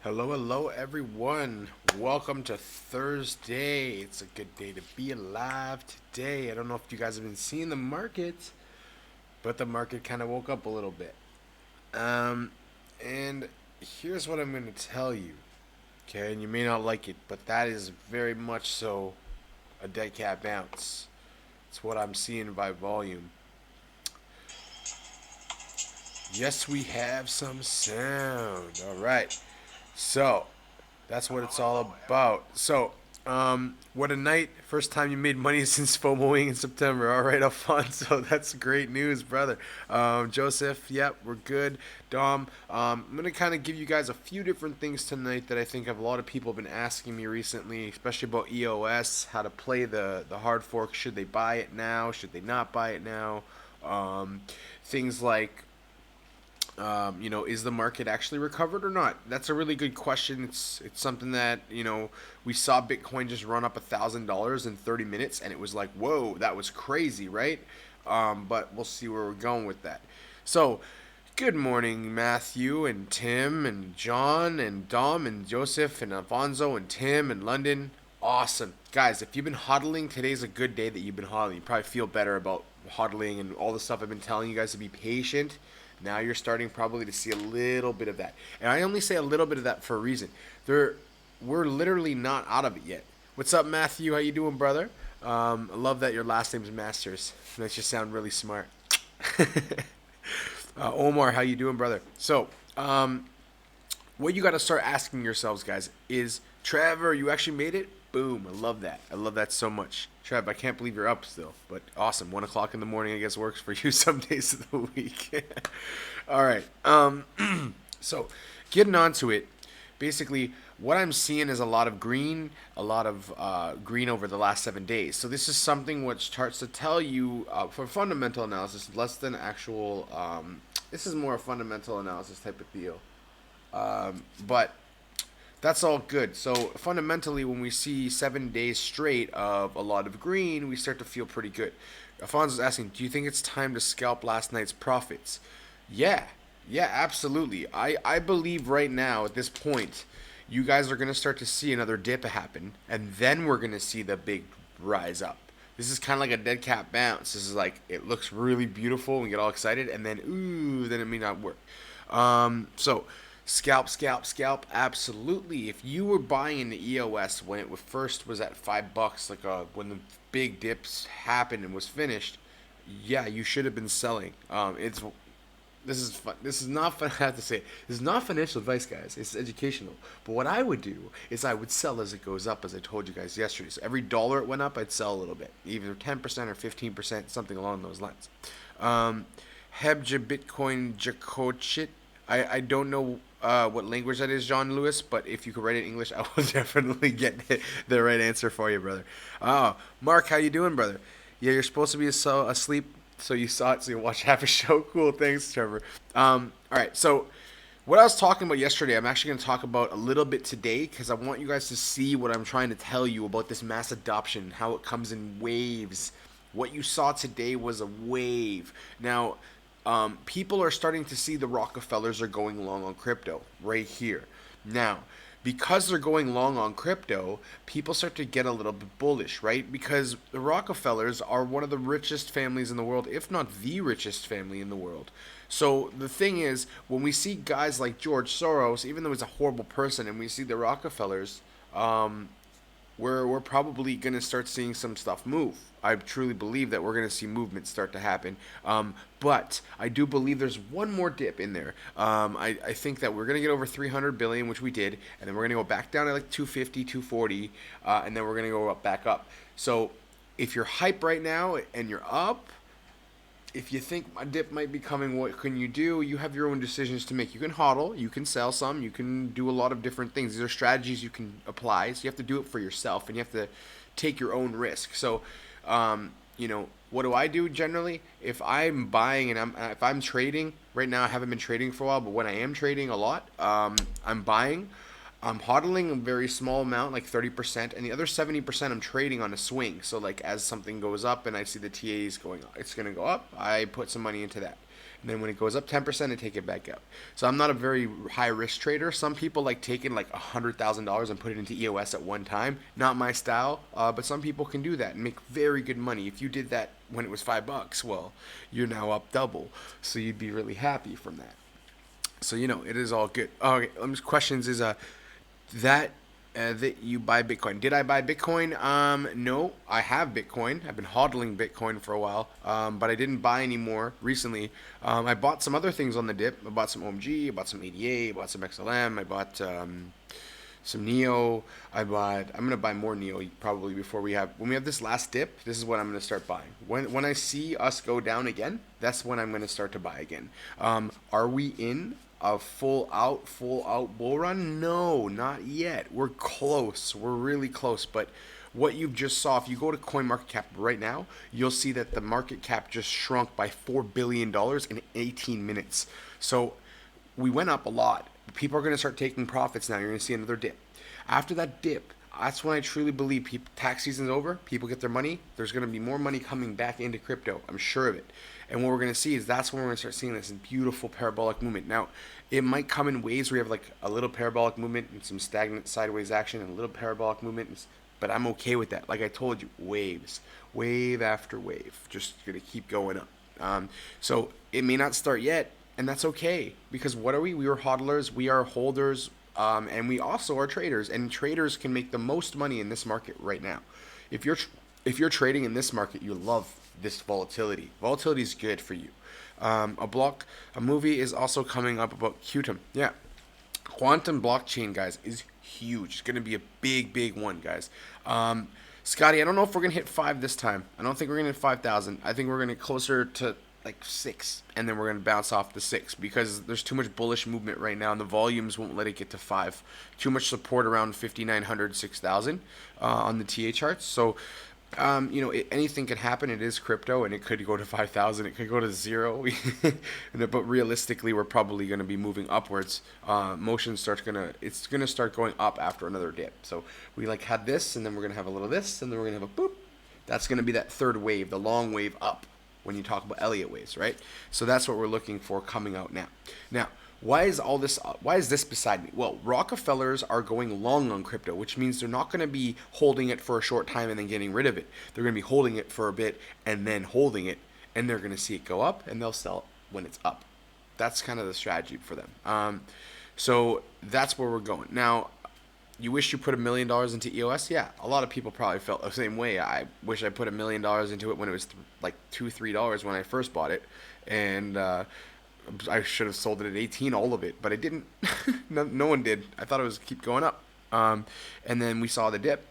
Hello, everyone. Welcome to Thursday. It's a good day to be alive today. I don't know if you guys have been seeing the market, but the market kind of woke up a little bit. Um, and here's what I'm going to tell you. Okay, and you may not like it, but that is very much so a dead cat bounce. It's what I'm seeing by volume. Yes, we have some sound. All right. So, that's what it's all about. So, what a night. First time you made money since FOMOing in September. All right, Alfonso. That's great news, brother. Joseph, yep, we're good. Dom, I'm going to kind of give you guys a few different things tonight that I think a lot of people have been asking me recently, especially about EOS, how to play the hard fork. Should they buy it now? Should they not buy it now? Things like is the market actually recovered or not? That's a really good question. It's something that we saw Bitcoin just run up $1,000 in 30 minutes, and it was like, whoa, that was crazy, right? But we'll see where we're going with that. So, good morning, Matthew and Tim and John and Dom and Joseph and Alfonso and Tim and London. Awesome, guys! If you've been hodling, today's a good day that you've been hodling. You probably feel better about hodling and all the stuff I've been telling you guys to be patient. Now you're starting probably to see a little bit of that. And I only say a little bit of that for a reason. We're literally not out of it yet. What's up, Matthew? How you doing, brother? I love that your last name's Masters. Makes you sound really smart. Omar, how you doing, brother? So, what you got to start asking yourselves, guys, is Trevor, you actually made it? Boom. I love that. I love that so much. Trev, I can't believe you're up still, but awesome. 1 o'clock in the morning, I guess, works for you some days of the week. All right. So, getting on to it, basically, what I'm seeing is a lot of green over the last 7 days. So, this is something which starts to tell you for fundamental analysis, less than actual. This is more a fundamental analysis type of deal. But that's all good. So fundamentally, when we see 7 days straight of a lot of green, we start to feel pretty good. Alfonso's asking, do you think it's time to scalp last night's profits? Yeah, yeah, absolutely. I believe right now at this point, you guys are going to start to see another dip happen, and then we're going to see the big rise up. This is kind of like a dead cat bounce. This is like, it looks really beautiful and we get all excited, and then, ooh, then it may not work. So scalp, absolutely. If you were buying in the EOS when it first was at $5, like when the big dips happened and was finished, yeah, you should have been selling. It's this is fun. This is not fun. I have to say, this is not financial advice, guys. It's educational. But what I would do is I would sell as it goes up, as I told you guys yesterday. So every dollar it went up, I'd sell a little bit, either 10% or 15%, something along those lines. Hebja Bitcoin Jakochit. I don't know what language that is, John Lewis, but if you could write it in English, I will definitely get the right answer for you, brother. Oh, Mark, how you doing, brother? Yeah, you're supposed to be asleep, so you saw it, so you watch half a show. Cool, thanks, Trevor. All right, so what I was talking about yesterday, I'm actually going to talk about a little bit today because I want you guys to see what I'm trying to tell you about this mass adoption, how it comes in waves. What you saw today was a wave. Now, people are starting to see the Rockefellers are going long on crypto right here. Now, because they're going long on crypto, people start to get a little bit bullish, right? Because the Rockefellers are one of the richest families in the world, if not the richest family in the world. So the thing is, when we see guys like George Soros, even though he's a horrible person, and we see the Rockefellers, we're probably going to start seeing some stuff move. I truly believe that we're going to see movement start to happen. But I do believe there's one more dip in there. I think that we're going to get over 300 billion, which we did, and then we're going to go back down to like 250, 240, and then we're going to go back up. So if you're hype right now and you're up, if you think a dip might be coming, what can you do? You have your own decisions to make. You can hodl, you can sell some, you can do a lot of different things. These are strategies you can apply. So you have to do it for yourself, and you have to take your own risk. So, what do I do generally? If I'm buying and if I'm trading right now, I haven't been trading for a while, but when I am trading a lot, I'm buying. I'm hodling a very small amount, like 30%, and the other 70% I'm trading on a swing. So like as something goes up and I see the TAs going, it's going to go up, I put some money into that. And then when it goes up 10%, I take it back out. So I'm not a very high risk trader. Some people like taking like $100,000 and put it into EOS at one time. Not my style, but some people can do that and make very good money. If you did that when it was $5, well, you're now up double. So you'd be really happy from that. So it is all good. Okay, questions is that you buy Bitcoin. Did I buy Bitcoin? No, I have Bitcoin. I've been hodling Bitcoin for a while, but I didn't buy any more recently. I bought some other things on the dip. I bought some OMG, I bought some ADA, I bought some XLM, I bought some Neo. I'm gonna buy more Neo probably when we have this last dip. This is what I'm gonna start buying. When I see us go down again, that's when I'm gonna start to buy again. Are we in a full out bull run? No, not yet. We're close. We're really close. But what you just saw, if you go to CoinMarketCap right now, you'll see that the market cap just shrunk by $4 billion in 18 minutes. So we went up a lot. People are going to start taking profits now. You're going to see another dip. After that dip, that's when I truly believe tax season's over. People get their money. There's going to be more money coming back into crypto. I'm sure of it. And what we're going to see is that's when we're going to start seeing this beautiful parabolic movement. Now, it might come in waves where you have like a little parabolic movement and some stagnant sideways action and a little parabolic movement. But I'm okay with that. Like I told you, waves, wave after wave, just going to keep going up. So it may not start yet, and that's okay. Because what are we? We are hodlers. We are holders. And we also are traders. And traders can make the most money in this market right now. If you're trading in this market, you love this volatility. Volatility is good for you. A movie is also coming up about Qtum. Yeah. Quantum blockchain, guys, is huge. It's going to be a big one, guys. Scotty, I don't know if we're going to hit 5 this time. I don't think we're going to hit 5,000. I think we're going to get closer to like 6, and then we're going to bounce off the 6 because there's too much bullish movement right now, and the volumes won't let it get to 5. Too much support around 5,900, 6,000 on the TA charts. So anything can happen. It is crypto, and it could go to 5,000. It could go to 0. But realistically, we're probably going to be moving upwards. It's going to start going up after another dip. So we had this, and then we're going to have a little this, and then we're going to have a boop. That's going to be that third wave, the long wave up when you talk about Elliott waves, right? So that's what we're looking for coming out now. Now, why is this beside me? Well, Rockefellers are going long on crypto, which means they're not going to be holding it for a short time and then getting rid of it. They're going to be holding it for a bit and then holding it, and they're going to see it go up, and they'll sell it when it's up. That's kind of the strategy for them. So that's where we're going. Now, you wish you put $1 million into EOS? Yeah, a lot of people probably felt the same way. I wish I put $1 million into it when it was like $2-3 when I first bought it, and I should have sold it at 18, all of it, but I didn't. No one did. I thought it was keep going up. And then we saw the dip,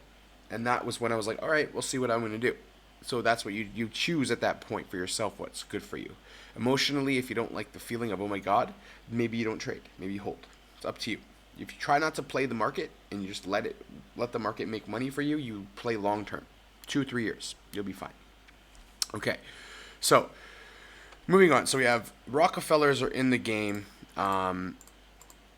and that was when I was like, all right, we'll see what I'm going to do. So that's what you choose at that point for yourself, what's good for you. Emotionally, if you don't like the feeling of, oh my God, maybe you don't trade. Maybe you hold. It's up to you. If you try not to play the market and you just let the market make money for you, you play long term. 2-3 years. You'll be fine. Okay. So moving on. So we have Rockefellers are in the game.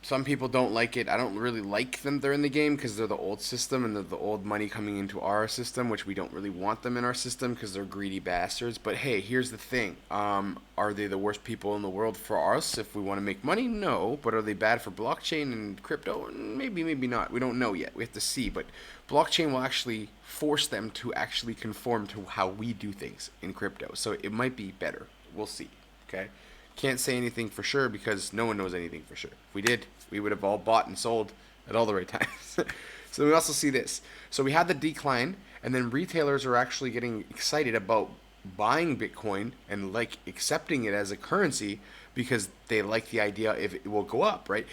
Some people don't like it. I don't really like them. They're in the game because they're the old system and they're the old money coming into our system, which we don't really want them in our system because they're greedy bastards. But hey, here's the thing. Are they the worst people in the world for us if we want to make money? No. But are they bad for blockchain and crypto? Maybe, maybe not. We don't know yet. We have to see. But blockchain will actually force them to actually conform to how we do things in crypto. So it might be better. We'll see. Okay? Can't say anything for sure because no one knows anything for sure. If we did, we would have all bought and sold at all the right times. So we also see this. So we had the decline, and then retailers are actually getting excited about buying Bitcoin and accepting it as a currency because they like the idea if it will go up, right?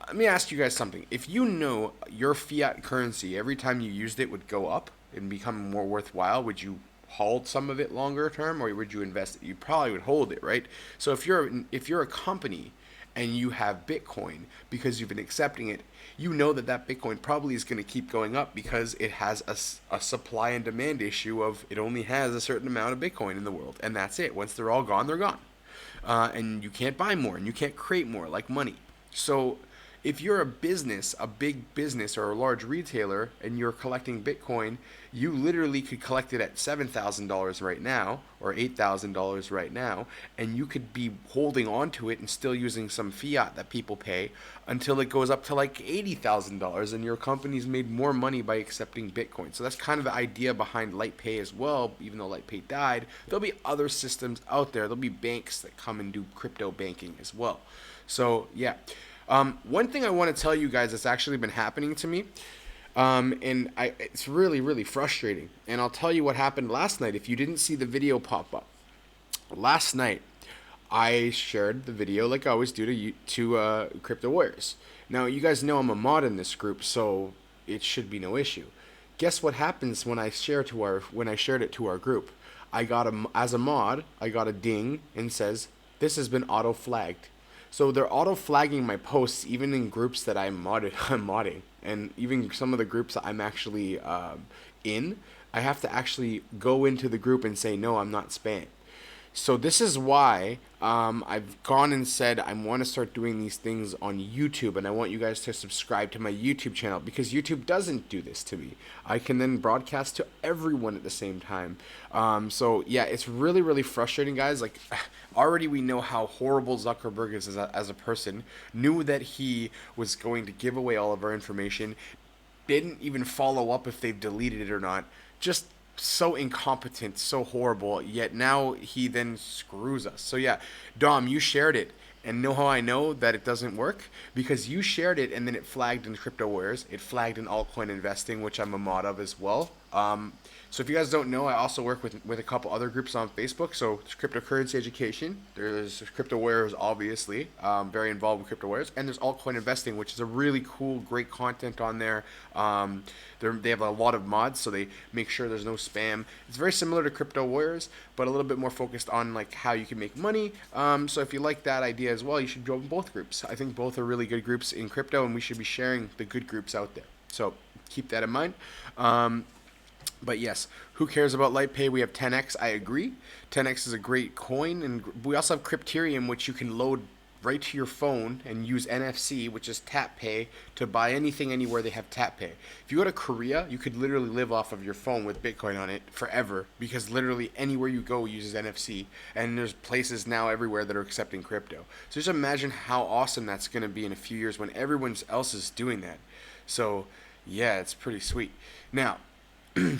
Let me ask you guys something. If you know your fiat currency every time you used it would go up and become more worthwhile, would you hold some of it longer term, or would you invest it? You probably would hold it, right? So if you're a company and you have Bitcoin because you've been accepting it, you know that Bitcoin probably is going to keep going up because it has a supply and demand issue of it only has a certain amount of Bitcoin in the world, and that's it. Once they're all gone, they're gone. And you can't buy more and you can't create more like money. So if you're a business, a big business or a large retailer, and you're collecting Bitcoin, you literally could collect it at $7,000 right now or $8,000 right now, and you could be holding on to it and still using some fiat that people pay until it goes up to like $80,000, and your company's made more money by accepting Bitcoin. So that's kind of the idea behind LightPay as well. Even though LightPay died, there'll be other systems out there. There'll be banks that come and do crypto banking as well. So yeah. One thing I want to tell you guys that's actually been happening to me, it's really, really frustrating. And I'll tell you what happened last night if you didn't see the video pop up. Last night, I shared the video like I always do to Crypto Warriors. Now, you guys know I'm a mod in this group, so it should be no issue. Guess what happens when I shared it to our group? As a mod, I got a ding and says, "This has been auto flagged." So they're auto flagging my posts even in groups that I'm modding, and even some of the groups that I'm actually in. I have to actually go into the group and say, no, I'm not spam. So this is why I've gone and said I want to start doing these things on YouTube, and I want you guys to subscribe to my YouTube channel, because YouTube doesn't do this to me. I can then broadcast to everyone at the same time. So yeah, it's really, really frustrating, guys. Like, already we know how horrible Zuckerberg is as a person. Knew that he was going to give away all of our information. Didn't even follow up if they've deleted it or not. Just so incompetent, so horrible, yet now he then screws us. So yeah, Dom, you shared it, and know how I know that it doesn't work? Because you shared it and then it flagged in Crypto Wares, it flagged in altcoin investing, which I'm a mod of as well. So if you guys don't know, I also work with a couple other groups on Facebook. So there's cryptocurrency education, there's Crypto Wares, obviously, very involved with Crypto Wares, and there's altcoin investing, which is a really cool, great content on there. They have a lot of mods, so they make sure there's no spam. It's very similar to Crypto Wares, but a little bit more focused on like how you can make money. So if you like that idea as well, you should join both groups. I think both are really good groups in crypto, and we should be sharing the good groups out there. So keep that in mind. But yes, who cares about LightPay? We have 10x. I agree. 10x is a great coin, and we also have Crypterium, which you can load right to your phone and use NFC, which is tap pay, to buy anything anywhere they have tap pay. If you go to Korea, you could literally live off of your phone with Bitcoin on it forever, because literally anywhere you go uses NFC, and there's places now everywhere that are accepting crypto. So just imagine how awesome that's going to be in a few years when everyone else is doing that. So yeah, it's pretty sweet. Now,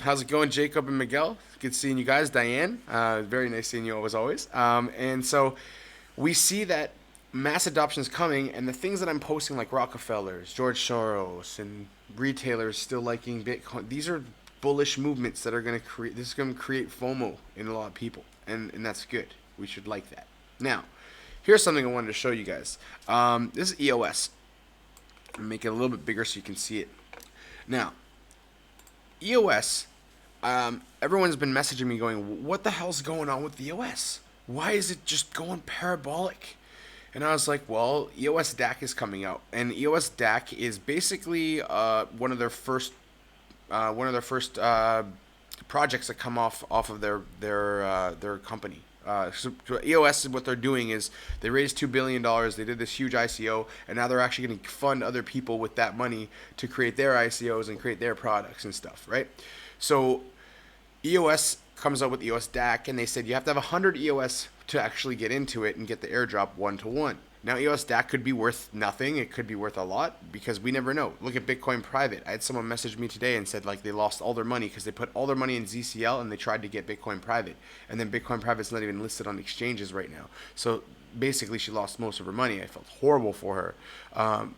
how's it going, Jacob and Miguel? Good seeing you guys. Diane, very nice seeing you as always. And so we see that mass adoption is coming, and the things that I'm posting, like Rockefellers, George Soros, and retailers still liking Bitcoin, these are bullish movements that are going to create, this is going to create FOMO in a lot of people, and that's good. We should like that. Now, here's something I wanted to show you guys. This is EOS. I'll make it a little bit bigger so you can see it. Now, EOS, everyone's been messaging me going, what the hell's going on with EOS? Why is it just going parabolic? And I was like, well, EOS DAC is coming out, and EOS DAC is basically one of their first projects that come off of their company. So EOS, what they're doing is they raised $2 billion. They did this huge ICO, and now they're actually going to fund other people with that money to create their ICOs and create their products and stuff, right? So EOS comes out with EOS DAC, and they said you have to have 100 EOS to actually get into it and get the airdrop 1-to-1. Now, EOS DAC could be worth nothing. It could be worth a lot, because we never know. Look at Bitcoin Private. I had someone message me today and said like they lost all their money because they put all their money in ZCL and they tried to get Bitcoin Private. And then Bitcoin Private's not even listed on exchanges right now. So basically she lost most of her money. I felt horrible for her.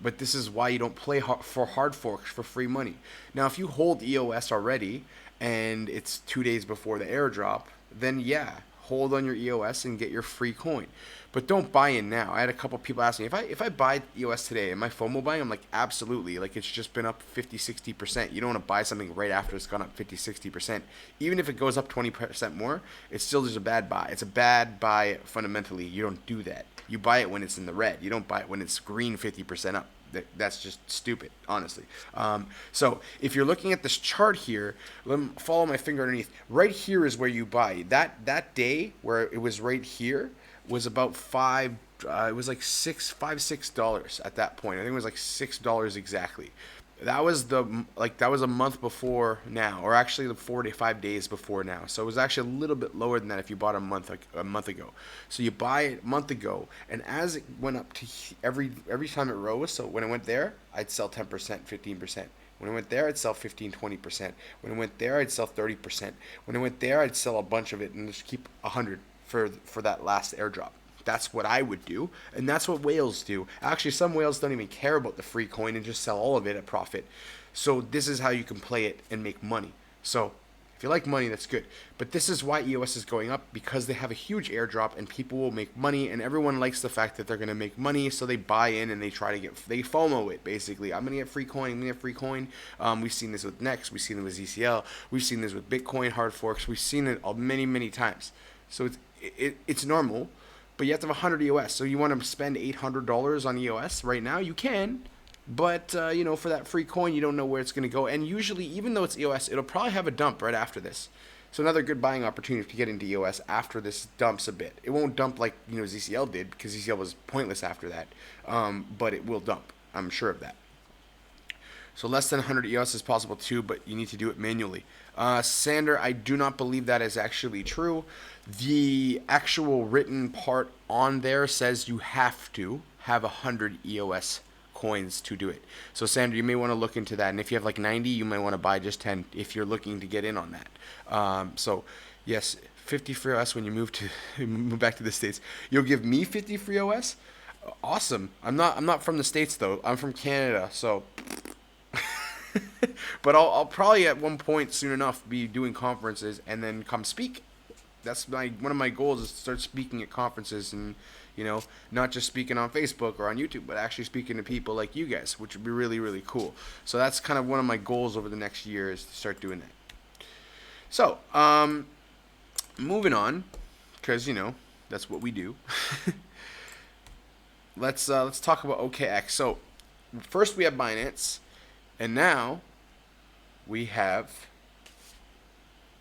But this is why you don't play for hard forks for free money. Now, if you hold EOS already and it's 2 days before the airdrop, then yeah, hold on your EOS and get your free coin. But don't buy in now. I had a couple people ask me, if I buy EOS today, am I FOMO buying? I'm like, absolutely. Like, it's just been up 50, 60%. You don't want to buy something right after it's gone up 50, 60%. Even if it goes up 20% more, it's still just a bad buy. It's a bad buy fundamentally. You don't do that. You buy it when it's in the red. You don't buy it when it's green 50% up. That's just stupid, honestly. So if you're looking at this chart here, let me follow my finger underneath. Right here is where you buy. That day where it was right here was about 5 it was like $6 at that point. I think it was like $6 exactly. That was that was a month before now, or actually the 4 to 5 days before now. So it was actually a little bit lower than that if you bought a month ago. So you buy it a month ago, and as it went up to every time it rose. So when it went there, I'd sell 10%, 15%. When it went there, I'd sell 15, 20%. When it went there, I'd sell 30%. When it went there, I'd sell a bunch of it and just keep 100 for that last airdrop. That's what I would do, and that's what whales do. Actually, some whales don't even care about the free coin and just sell all of it at profit. So this is how you can play it and make money. So if you like money, that's good. But this is why EOS is going up, because they have a huge airdrop and people will make money, and everyone likes the fact that they're going to make money, so they buy in and they FOMO it, basically. I'm going to get free coin, I'm going to get free coin. We've seen this with Next, we've seen it with ZCL, we've seen this with Bitcoin hard forks, we've seen it many, many times. So it's normal. But you have to have 100 EOS. So you want to spend $800 on EOS right now? You can. But, for that free coin, you don't know where it's going to go. And usually, even though it's EOS, it'll probably have a dump right after this. So another good buying opportunity to get into EOS after this dumps a bit. It won't dump like, ZCL did, because ZCL was pointless after that. But it will dump. I'm sure of that. So less than 100 EOS is possible too, but you need to do it manually. Sander, I do not believe that is actually true. The actual written part on there says you have to have 100 EOS coins to do it. So Sander, you may want to look into that. And if you have like 90, you might want to buy just 10 if you're looking to get in on that. So yes, 50 free OS when you move back to the States. You'll give me 50 free OS? Awesome. I'm not from the States though. I'm from Canada, so but I'll probably at one point soon enough be doing conferences and then come speak. That's one of my goals, is to start speaking at conferences, and not just speaking on Facebook or on YouTube, but actually speaking to people like you guys, which would be really, really cool. So that's kind of one of my goals over the next year, is to start doing that. So moving on, because that's what we do. Let's talk about OKX. So first we have Binance. And now we have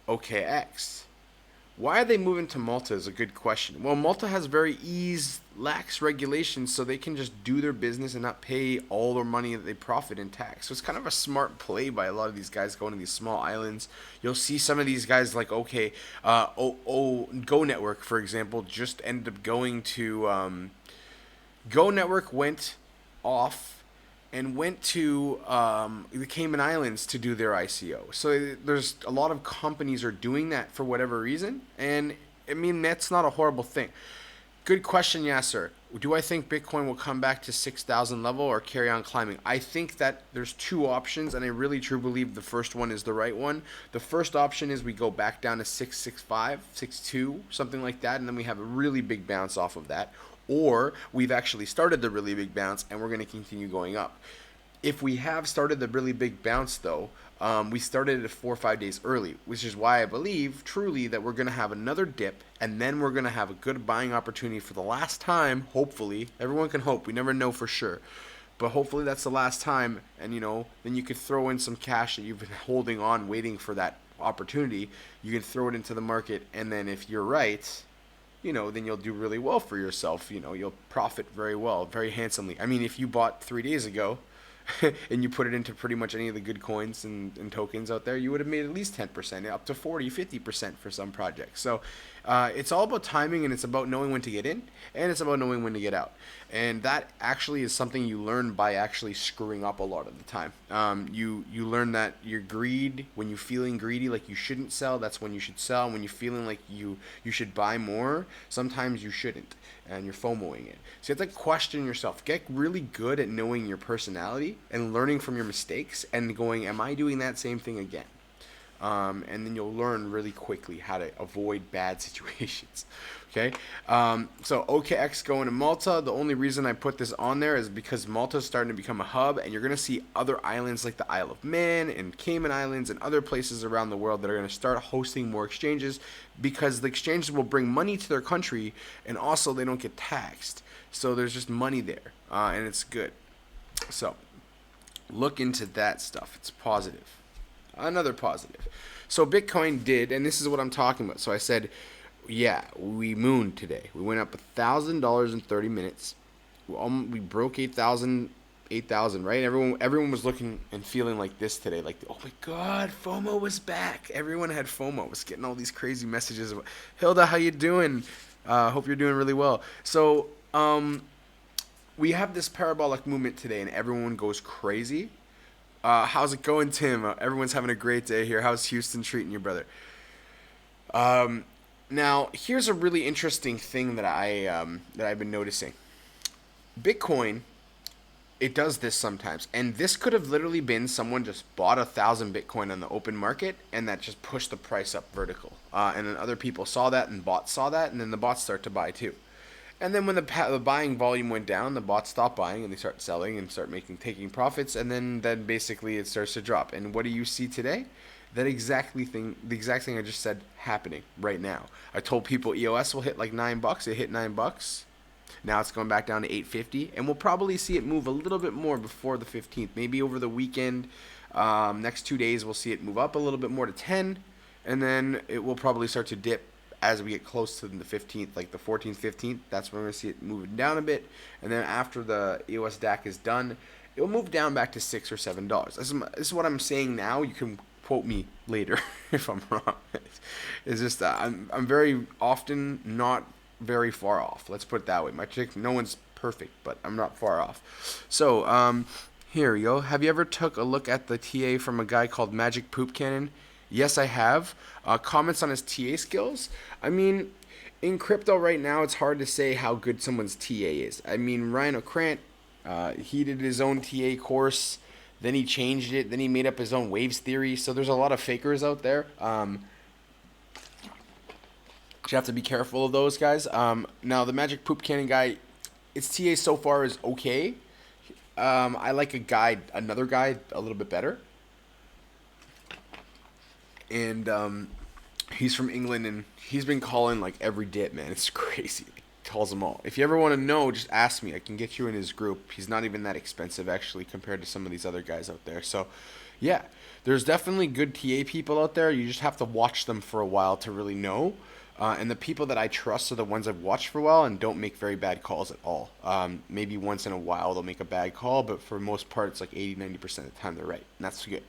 OKX. Why are they moving to Malta is a good question. Well, Malta has very lax regulations, so they can just do their business and not pay all their money that they profit in tax. So it's kind of a smart play by a lot of these guys going to these small islands. You'll see some of these guys like, Go Network, for example, just ended up going to Go Network went off and went to the Cayman Islands to do their ICO. So there's a lot of companies are doing that for whatever reason, and I mean, that's not a horrible thing. Good question, Yasser. Do I think Bitcoin will come back to 6,000 level or carry on climbing? I think that there's two options, and I really truly believe the first one is the right one. The first option is we go back down to 665, 62, something like that, and then we have a really big bounce off of that. Or we've actually started the really big bounce and we're going to continue going up. If we have started the really big bounce, though, we started it 4 or 5 days early, which is why I believe truly that we're going to have another dip, and then we're going to have a good buying opportunity for the last time, hopefully. Everyone can hope. We never know for sure. But hopefully that's the last time, and then you could throw in some cash that you've been holding on, waiting for that opportunity. You can throw it into the market, and then if you're right, then you'll do really well for yourself. You'll profit very well, very handsomely. I mean, if you bought 3 days ago and you put it into pretty much any of the good coins and tokens out there, you would have made at least 10%, up to 40, 50% for some projects. So it's all about timing, and it's about knowing when to get in, and it's about knowing when to get out. And that actually is something you learn by actually screwing up a lot of the time. You learn that your greed, when you're feeling greedy, like you shouldn't sell, that's when you should sell. When you're feeling like you should buy more, sometimes you shouldn't, and you're FOMOing it. So you have to question yourself. Get really good at knowing your personality and learning from your mistakes and going, am I doing that same thing again? And then you'll learn really quickly how to avoid bad situations. Okay, so OKX going to Malta. The only reason I put this on there is because Malta is starting to become a hub, and you're going to see other islands like the Isle of Man and Cayman Islands and other places around the world that are going to start hosting more exchanges, because the exchanges will bring money to their country, and also they don't get taxed. So there's just money there, and it's good. So look into that stuff. It's positive. Another positive. So Bitcoin did, and this is what I'm talking about. So I said Yeah, we mooned today. We went up $1,000 in 30 minutes. We broke 8,000, 8,000, right? Everyone was looking and feeling like this today. Like, oh my God, FOMO was back. Everyone had FOMO. Was getting all these crazy messages about, Hilda, how you doing? Hope you're doing really well. So, we have this parabolic movement today, and everyone goes crazy. How's it going, Tim? Everyone's having a great day here. How's Houston treating you, brother? Now, here's a really interesting thing that I've been noticing. Bitcoin, it does this sometimes, and this could have literally been someone just bought 1,000 Bitcoin on the open market, and that just pushed the price up vertical. And then other people saw that, and bots saw that, and then the bots start to buy too. And then when the buying volume went down, the bots stopped buying and they start selling and start taking profits, and then basically it starts to drop. And what do you see today? The exact thing I just said happening right now. I told people EOS will hit like $9. It hit $9. Now it's going back down to 850, and we'll probably see it move a little bit more before the 15th. Maybe over the weekend, next 2 days, we'll see it move up a little bit more to 10, and then it will probably start to dip as we get close to the 15th, like the 14th, 15th. That's when we're going to see it moving down a bit, and then after the EOS DAC is done, it will move down back to $6 or $7. This is what I'm saying now. You can quote me later if I'm wrong. It's just I'm very often not very far off. Let's put it that way. No one's perfect, but I'm not far off. So here we go. Have you ever took a look at the TA from a guy called Magic Poop Cannon? Yes, I have. Comments on his TA skills. I mean, in crypto right now, it's hard to say how good someone's TA is. I mean, Ryan O'Krant, he did his own TA course. Then he changed it. Then he made up his own waves theory. So there's a lot of fakers out there. You have to be careful of those guys. Now, the Magic Poop Cannon guy, its TA so far is okay. I like another guy, a little bit better. And he's from England, and he's been calling like every dip, man. It's crazy. He calls them all. If you ever want to know, just ask me. I can get you in his group. He's not even that expensive, actually, compared to some of these other guys out there. So, yeah, there's definitely good TA people out there. You just have to watch them for a while to really know. And the people that I trust are the ones I've watched for a while and don't make very bad calls at all. Maybe once in a while they'll make a bad call, but for the most part, it's like 80-90% of the time they're right. And that's good.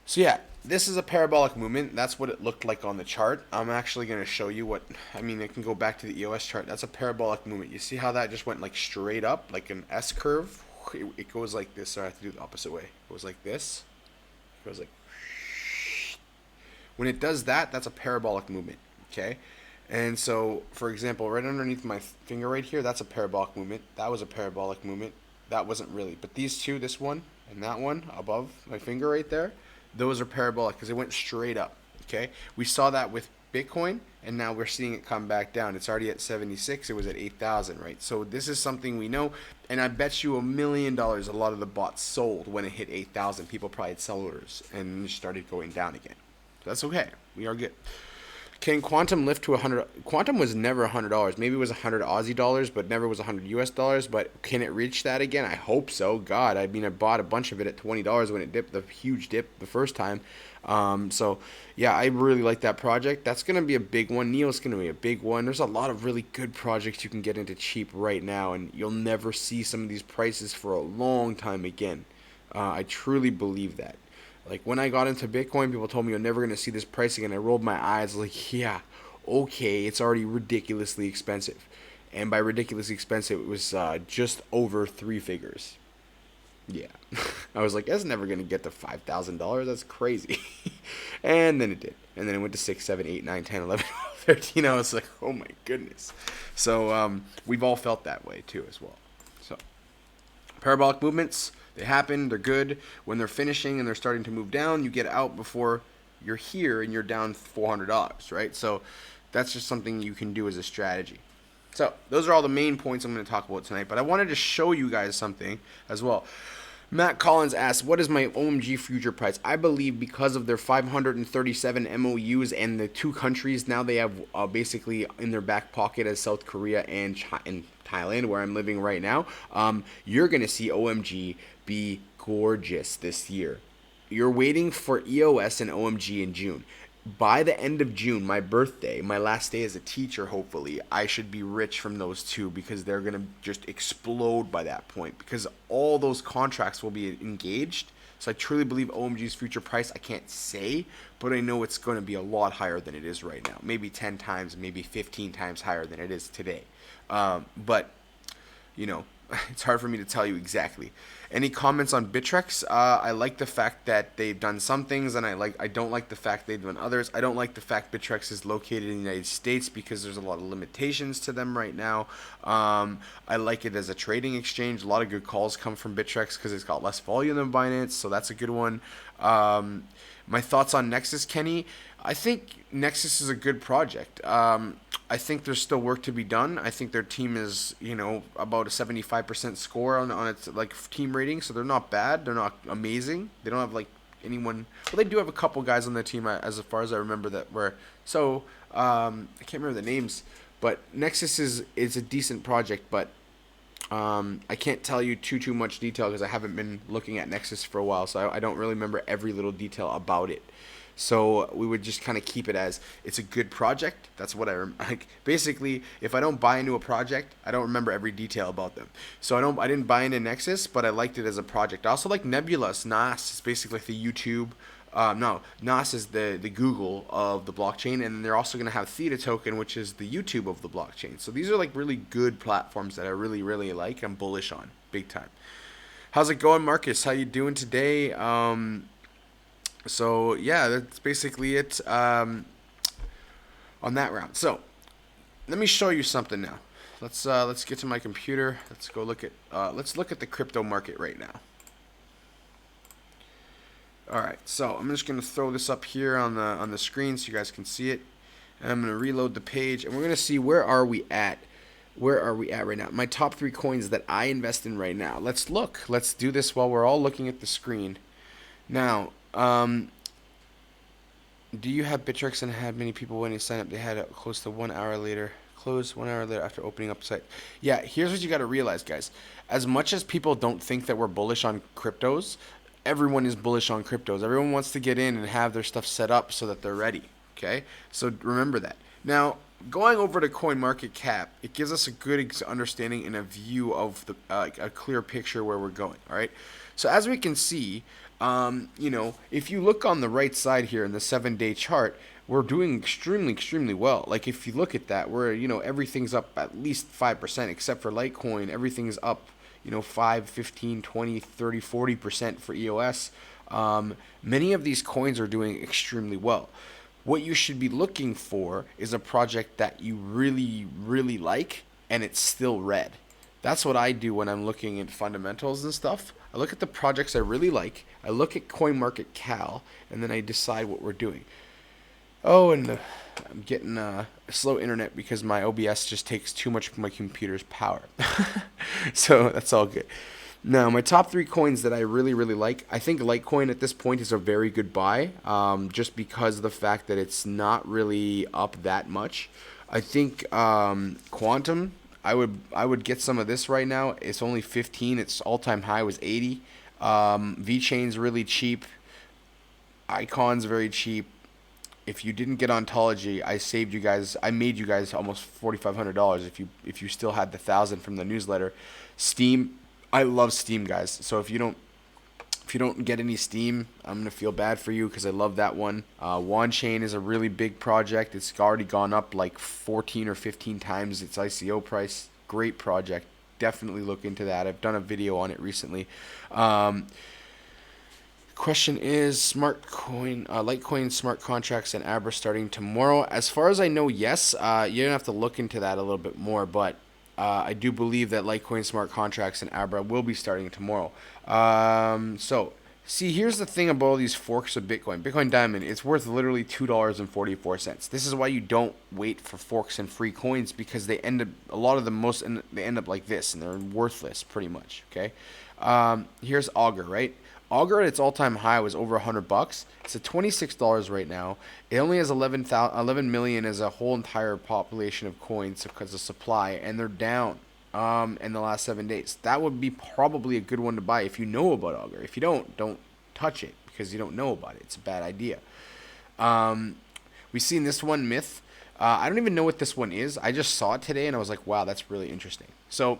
So yeah, this is a parabolic movement. That's what it looked like on the chart. I'm actually going to show you what, I mean, it can go back to the EOS chart. That's a parabolic movement. You see how that just went like straight up, like an S curve? It goes like this. Sorry, I have to do it the opposite way. It goes like this. It goes like, when it does that, that's a parabolic movement. Okay, and so for example, right underneath my finger right here, that's a parabolic movement. That was a parabolic movement. That wasn't really, but these two, this one and that one above my finger right there, those are parabolic because it went straight up. Okay, we saw that with Bitcoin, and now we're seeing it come back down. It's already at 76. It was at 8,000, right? So this is something we know, and I bet you $1 million a lot of the bots sold when it hit 8,000. People probably had sellers and started going down again. So that's okay. We are good. Can quantum lift to 100? Quantum was never $100. Maybe it was 100 Aussie dollars, but never was 100 US dollars. But can it reach that again? I hope so. God, I mean, I bought a bunch of it at $20 when it dipped, the huge dip the first time. So yeah, I really like that project. That's gonna be a big one. Neo's gonna be a big one. There's a lot of really good projects you can get into cheap right now, and you'll never see some of these prices for a long time again. I truly believe that. Like when I got into Bitcoin, people told me you're never gonna see this pricing, and I rolled my eyes like, yeah, okay, it's already ridiculously expensive, and by ridiculously expensive, it was just over three figures. Yeah, I was like, that's never gonna get to $5,000. That's crazy, and then it did, and then it went to 6, 7, 8, 9, 10, 11, 12, 13. I was like, oh my goodness. So we've all felt that way too as well. So parabolic movements. They happen, they're good. When they're finishing and they're starting to move down, you get out before you're here and you're down $400, right? So that's just something you can do as a strategy. So those are all the main points I'm going to talk about tonight, but I wanted to show you guys something as well. Matt Collins asks, what is my OMG future price? I believe because of their 537 MOUs and the two countries now they have basically in their back pocket as South Korea and Thailand, where I'm living right now, you're going to see OMG be gorgeous this year. You're waiting for EOS and OMG in June. by the end of June, my birthday, my last day as a teacher, hopefully, I should be rich from those two because they're going to just explode by that point because all those contracts will be engaged. So I truly believe OMG's future price, I can't say, but I know it's going to be a lot higher than it is right now. Maybe 10 times, maybe 15 times higher than it is today. But you know, it's hard for me to tell you exactly. Any comments on Bittrex? I like the fact that they've done some things, and I don't like the fact they've done others. I don't like the fact Bittrex is located in the United States because there's a lot of limitations to them right now. I like it as a trading exchange. A lot of good calls come from Bittrex because it's got less volume than Binance, so that's a good one. My thoughts on Nexus, Kenny. I think Nexus is a good project. I think there's still work to be done. I think their team is, about a 75% score on its like team rating, so they're not bad. They're not amazing. They don't have like anyone. Well, they do have a couple guys on their team, as far as I remember, that were so. I can't remember the names, but Nexus is a decent project, but I can't tell you too much detail because I haven't been looking at Nexus for a while, so I don't really remember every little detail about it. So we would just kind of keep it as it's a good project. That's what like. Basically, if I don't buy into a project, I don't remember every detail about them. So I didn't buy into Nexus, but I liked it as a project. I also like Nebulous. NAS is basically like the YouTube. No, NAS is the Google of the blockchain, and they're also going to have Theta Token, which is the YouTube of the blockchain. So these are like really good platforms that I really like. I'm bullish on big time. How's it going, Marcus? How you doing today? So yeah, that's basically it on that round. So let me show you something now. Let's get to my computer. Let's look at the crypto market right now. All right, so I'm just gonna throw this up here on the screen so you guys can see it, and I'm gonna reload the page, and we're gonna see where are we at. Where are we at right now? My top 3 coins that I invest in right now. Let's look. Let's do this while we're all looking at the screen. Now, do you have Bittrex and had many people when you sign up? They had it close to 1 hour later. Close 1 hour later after opening up the site. Yeah, here's what you got to realize, guys. As much as people don't think that we're bullish on cryptos, everyone is bullish on cryptos. Everyone wants to get in and have their stuff set up so that they're ready. Okay, so remember that. Now, going over to CoinMarketCap, it gives us a good understanding and a view of the a clear picture where we're going. All right, so as we can see, if you look on the right side here in the 7-day chart, we're doing extremely well. Like if you look at that, we're everything's up at least 5%, except for Litecoin. Everything's up 5, 15, 20, 30, 40% for EOS. Many of these coins are doing extremely well. What you should be looking for is a project that you really like and it's still red. That's what I do when I'm looking at fundamentals and stuff. I look at the projects I really like. I look at CoinMarketCal, and then I decide what we're doing. Oh, and I'm getting slow internet because my OBS just takes too much of my computer's power. So that's all good. Now, my top 3 coins that I really like, I think Litecoin at this point is a very good buy, just because of the fact that it's not really up that much. I think Quantum, I would get some of this right now. It's only 15. Its all-time high was 80. VeChain's really cheap. Icon's very cheap. If you didn't get Ontology, I made you guys almost $4,500 if you still had the 1,000 from the newsletter. Steam, I love Steam, guys. So if you don't get any Steam, I'm gonna feel bad for you because I love that one. Wanchain is a really big project. It's already gone up like 14 or 15 times its ICO price. Great project. Definitely look into that. I've done a video on it recently. Question is Litecoin smart contracts and Abra starting tomorrow. As far as I know, yes. You're gonna have to look into that a little bit more, but I do believe that Litecoin smart contracts and Abra will be starting tomorrow. So see, here's the thing about all these forks of Bitcoin. Bitcoin Diamond, it's worth literally $2.44. This is why you don't wait for forks and free coins, because they end up like this, and they're worthless pretty much. Okay. Here's Augur, right? Augur at its all-time high was over $100. It's at $26 right now. It only has 11 million as a whole entire population of coins because of supply, and they're down in the last 7 days. That would be probably a good one to buy if you know about Augur. If you don't touch it because you don't know about it. It's a bad idea. We've seen this one, Myth. I don't even know what this one is. I just saw it today and I was like, wow, that's really interesting. So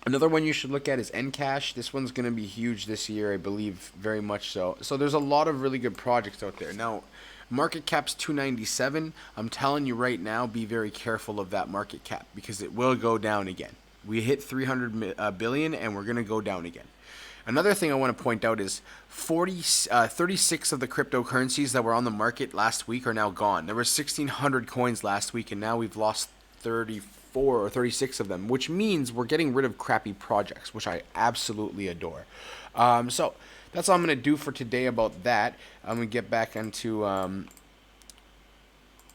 another one you should look at is Encash. This one's going to be huge this year, I believe, very much so. So there's a lot of really good projects out there. Now, market cap's 297. I'm telling you right now, be very careful of that market cap because it will go down again. We hit 300 billion and we're going to go down again. Another thing I want to point out is 36 of the cryptocurrencies that were on the market last week are now gone. There were 1,600 coins last week, and now we've lost 34 or 36 of them, which means we're getting rid of crappy projects, which I absolutely adore. So that's all I'm going to do for today about that. I'm going to get back into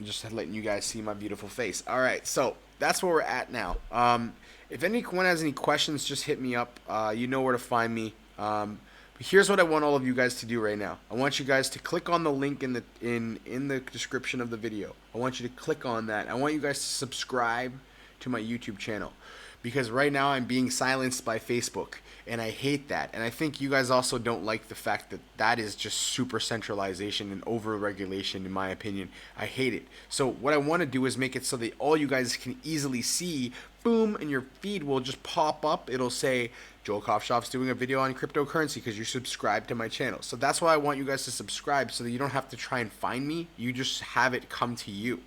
just letting you guys see my beautiful face. All right, so that's where we're at now. If anyone has any questions, just hit me up. You know where to find me. But here's what I want all of you guys to do right now. I want you guys to click on the link in the description of the video. I want you to click on that. I want you guys to subscribe to my YouTube channel because right now I'm being silenced by Facebook and I hate that. And I think you guys also don't like the fact that that is just super centralization and over regulation in my opinion. I hate it. So what I want to do is make it so that all you guys can easily see, boom, and your feed will just pop up. It'll say Joel Kopshop's doing a video on cryptocurrency because you subscribe to my channel. So that's why I want you guys to subscribe so that you don't have to try and find me. You just have it come to you.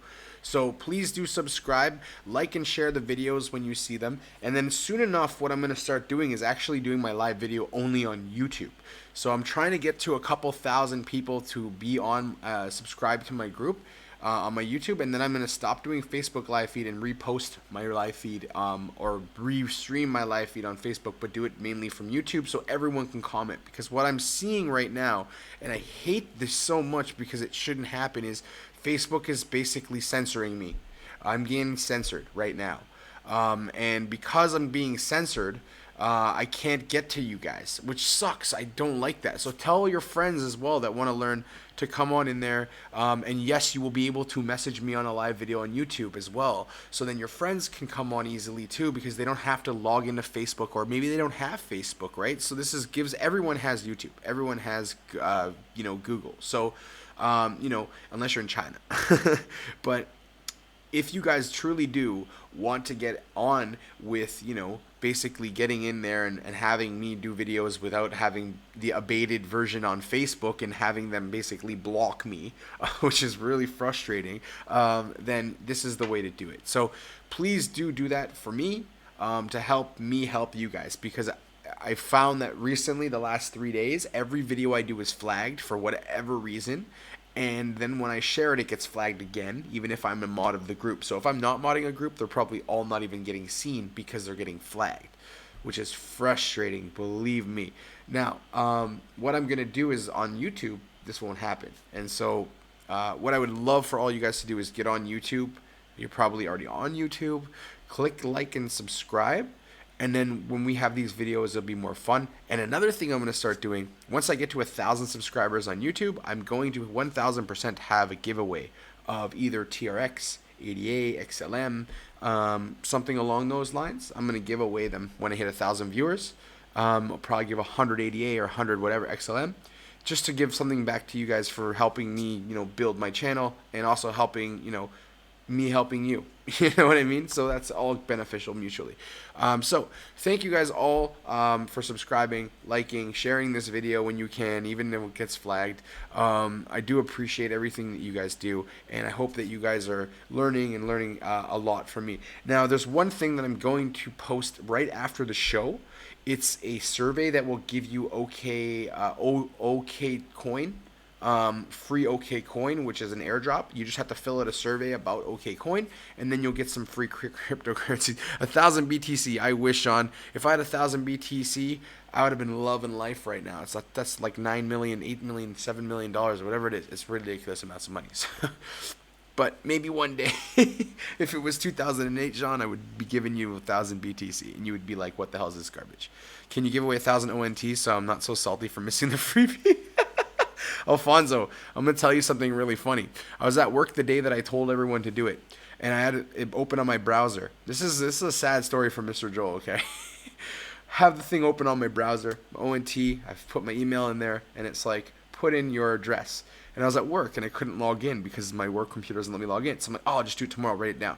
So please do subscribe, like and share the videos when you see them. And then soon enough, what I'm going to start doing is actually doing my live video only on YouTube. So I'm trying to get to a couple thousand people to be on, subscribe to my group. On my YouTube, and then I'm going to stop doing Facebook live feed and repost my live feed or re-stream my live feed on Facebook, but do it mainly from YouTube so everyone can comment. Because what I'm seeing right now, and I hate this so much because it shouldn't happen, is Facebook is basically censoring me. I'm getting censored right now. And because I'm being censored, I can't get to you guys, which sucks. I don't like that. So tell your friends as well that want to learn to come on in there. And yes, you will be able to message me on a live video on YouTube as well. So then your friends can come on easily too because they don't have to log into Facebook, or maybe they don't have Facebook, right? So this gives everyone has YouTube. Everyone has, Google. So, unless you're in China. But if you guys truly do want to get on with, basically getting in there and having me do videos without having the abated version on Facebook and having them basically block me, which is really frustrating, then this is the way to do it. So please do that for me, to help me help you guys, because I found that recently, the last 3 days, every video I do is flagged for whatever reason. And then when I share it, it gets flagged again, even if I'm a mod of the group. So if I'm not modding a group, they're probably all not even getting seen because they're getting flagged, which is frustrating, believe me. Now, what I'm going to do is on YouTube, this won't happen. And so what I would love for all you guys to do is get on YouTube. You're probably already on YouTube. Click like and subscribe. And then when we have these videos, it'll be more fun. And another thing I'm going to start doing, once I get to 1,000 subscribers on YouTube, I'm going to 1,000% have a giveaway of either TRX, ADA, XLM, something along those lines. I'm going to give away them when I hit 1,000 viewers. I'll probably give 100 ADA or 100 whatever XLM, just to give something back to you guys for helping me, build my channel, and also helping, me helping you. You know what I mean? So that's all beneficial mutually. So thank you guys all for subscribing, liking, sharing this video when you can, even if it gets flagged. I do appreciate everything that you guys do, and I hope that you guys are learning a lot from me. Now, there's one thing that I'm going to post right after the show. It's a survey that will give you OK coin. Free OK coin, which is an airdrop. You just have to fill out a survey about OK coin, and then you'll get some free cryptocurrency. 1,000 BTC. I wish, on. If I had 1,000 BTC, I would have been loving life right now. That's like $9 million, $8 million, $7 million, whatever it is. It's ridiculous amounts of money. But maybe one day, if it was 2008, John, I would be giving you 1,000 BTC, and you would be like, "What the hell is this garbage? Can you give away 1,000 ONT so I'm not so salty for missing the freebie?" Alfonso, I'm going to tell you something really funny. I was at work the day that I told everyone to do it, and I had it open on my browser. This is a sad story for Mr. Joel, okay? Have the thing open on my browser, ONT, I've put my email in there, and it's like put in your address. And I was at work and I couldn't log in because my work computer doesn't let me log in. So I'm like, oh, I'll just do it tomorrow. Write it down.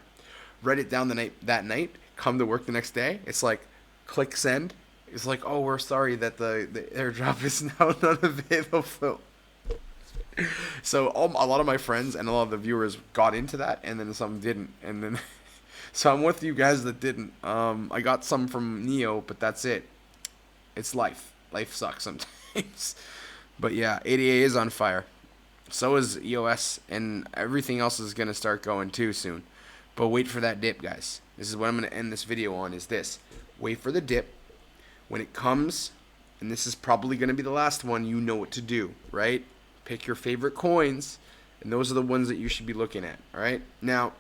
Write it down that night. Come to work the next day. It's like, click send. It's like, oh, we're sorry that the airdrop is now not available. So a lot of my friends and a lot of the viewers got into that, and then some didn't. And then, so I'm with you guys that didn't. I got some from Neo, but that's it. It's life. Life sucks sometimes. But yeah, ADA is on fire. So is EOS, and everything else is gonna start going too soon. But wait for that dip, guys. This is what I'm gonna end this video on. Is this? Wait for the dip. When it comes, and this is probably gonna be the last one. You know what to do, right? Pick your favorite coins, and those are the ones that you should be looking at. All right. Now,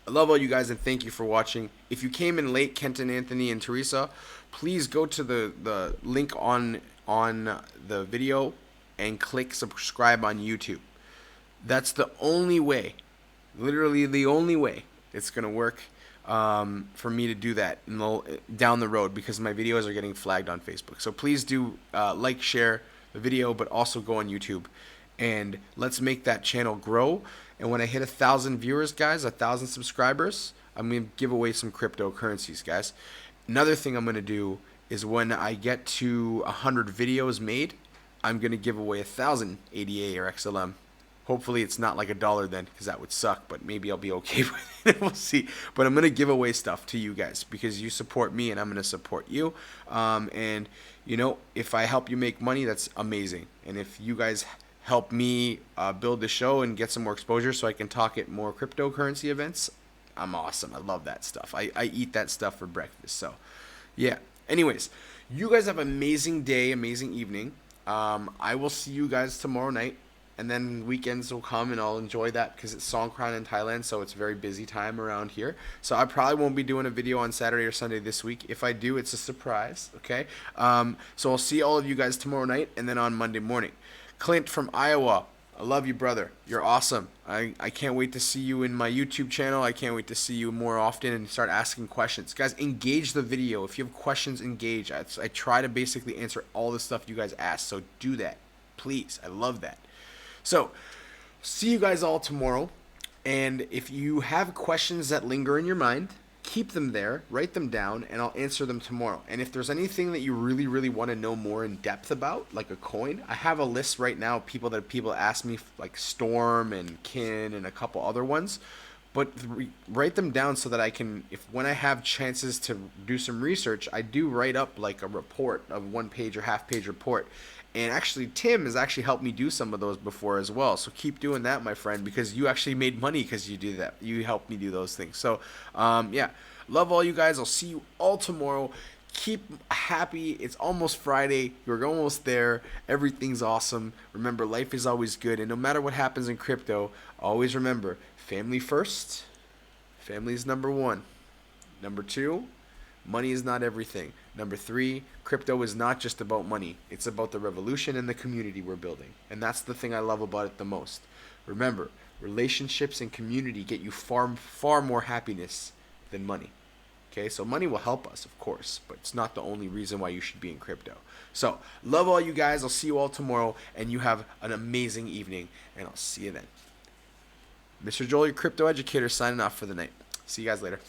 I love all you guys, and thank you for watching. If you came in late, Kenton, Anthony, and Teresa, please go to the link on the video and click subscribe on YouTube. That's the only way, literally the only way it's gonna work for me to do that down the road, because my videos are getting flagged on Facebook. So please do like, share the video, but also go on YouTube, and let's make that channel grow. And when I hit 1,000 viewers, guys, 1,000 subscribers, I'm gonna give away some cryptocurrencies, guys. Another thing I'm gonna do is when I get to 100 videos made, I'm gonna give away 1,000 ADA or XLM. Hopefully it's not like $1 then, because that would suck, but maybe I'll be okay with it. We'll see. But I'm going to give away stuff to you guys because you support me and I'm going to support you. And, you know, if I help you make money, that's amazing. And if you guys help me build the show and get some more exposure so I can talk at more cryptocurrency events, I'm awesome. I love that stuff. I eat that stuff for breakfast. So, yeah. Anyways, you guys have an amazing day, amazing evening. I will see you guys tomorrow night. And then weekends will come and I'll enjoy that because it's Songkran in Thailand, so it's very busy time around here. So I probably won't be doing a video on Saturday or Sunday this week. If I do, it's a surprise, okay? So I'll see all of you guys tomorrow night and then on Monday morning. Clint from Iowa, I love you, brother. You're awesome. I can't wait to see you in my YouTube channel. I can't wait to see you more often and start asking questions. Guys, engage the video. If you have questions, engage. I try to basically answer all the stuff you guys ask, so do that. Please, I love that. So, see you guys all tomorrow, and if you have questions that linger in your mind, keep them there, write them down, and I'll answer them tomorrow. And if there's anything that you really, really want to know more in depth about, like a coin, I have a list right now of people ask me, like Storm and Kin and a couple other ones, but write them down so that I can, when I have chances to do some research, I do write up like a report, a 1-page or half-page report. And actually, Tim has actually helped me do some of those before as well. So keep doing that, my friend, because you actually made money because you do that. You helped me do those things. So, yeah, love all you guys. I'll see you all tomorrow. Keep happy. It's almost Friday. You're almost there. Everything's awesome. Remember, life is always good. And no matter what happens in crypto, always remember, family first. Family is number 1. Number 2, money is not everything. Number 3, crypto is not just about money. It's about the revolution and the community we're building. And that's the thing I love about it the most. Remember, relationships and community get you far, far more happiness than money. Okay, so money will help us, of course, but it's not the only reason why you should be in crypto. So, love all you guys. I'll see you all tomorrow, and you have an amazing evening, and I'll see you then. Mr. Joel, your crypto educator, signing off for the night. See you guys later.